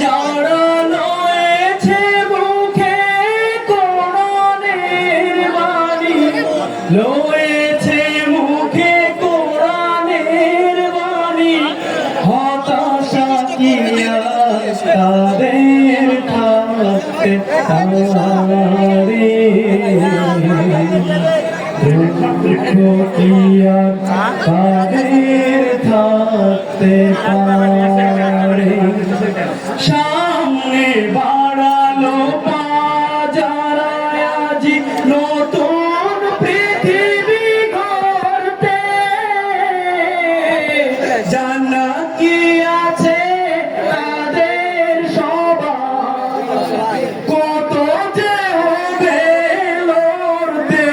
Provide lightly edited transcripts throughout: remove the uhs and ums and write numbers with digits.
যারা লয়েছে মুখে কোরআনের বাণী, লয়েছে মুখে কোরআনের বাণী, হতাশা কি তাদের থাকতে পারে, তাদের থাকতে পারে। সামনে বাড়ালো পা যারা আজি নতুন পৃথিবী গড়তে, জান্নাত কি আছে তাদের সবার, কত যে হবে লড়তে।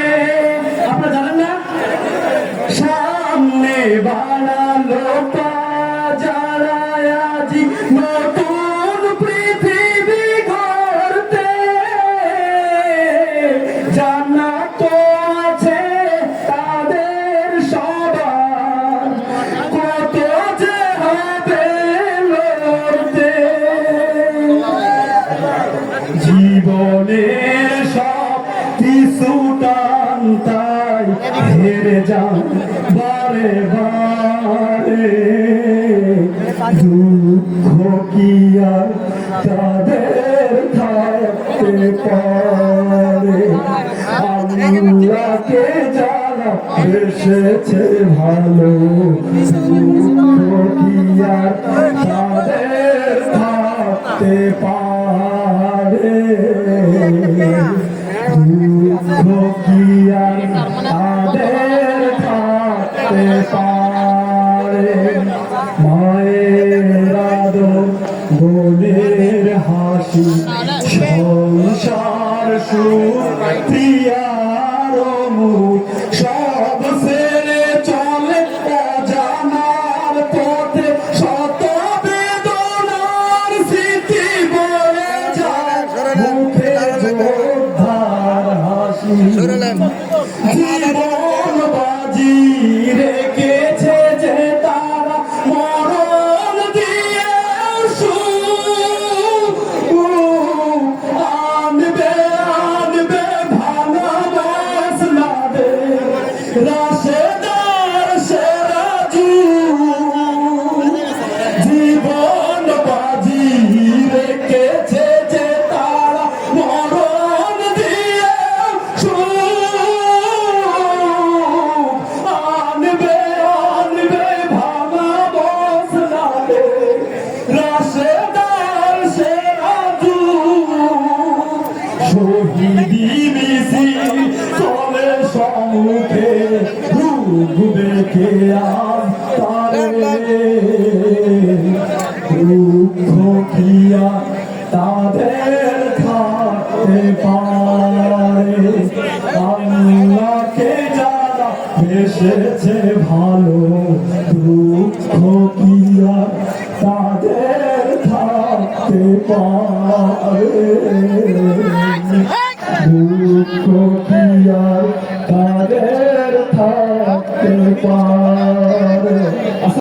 আপনারা জানেন না? সামনে বাড়ালো পা যারা আজি নতুন পৃথিবী গড়তে, জান্নাত তো আছে তাদের সবার, কত যে হবে লড়তে। জীবনের সব কিছু টানতাই হেরে যান বারে বারে, দুঃখ কি আর তাদের থাকতে পারে। আল্লাহকে যারা এসেছে ভালো, দুঃখ কি আর তাদের থাকতে পারে, দুঃখ কি আর তাদের থাকতে পারে। মায়ের আদর বোনের হাসি, সংসার সুখ প্রিয়ার মুখ, সব ছেড়ে চলে অজানার পথে, শত বেদনার স্মৃতি বলে যায় মুখে যোদ্ধার হাসি। জীবন বাজি রেখেছে যে তারা, মরণ দিয়ে আনবে আনবে ভালোবাসা দে, রাশেদার সেরাজু। জীবন বাজি রেখেছে যে তারা, মরণ দিয়ে আনবে আনবে ভালোবাসা দে, রাশেদার সেরাজু। শহীদি মিছিল চলে সম্মুখে, রূপ দেখে আজ তারে, দুঃখ কি আর তাদের থাকতে পারে। আল্লাহকে যারা এসেছে ভালো, দুঃখ কি আর তাদের থাকতে পারে, দুঃখ কি আর তাদের থাকতে পারে।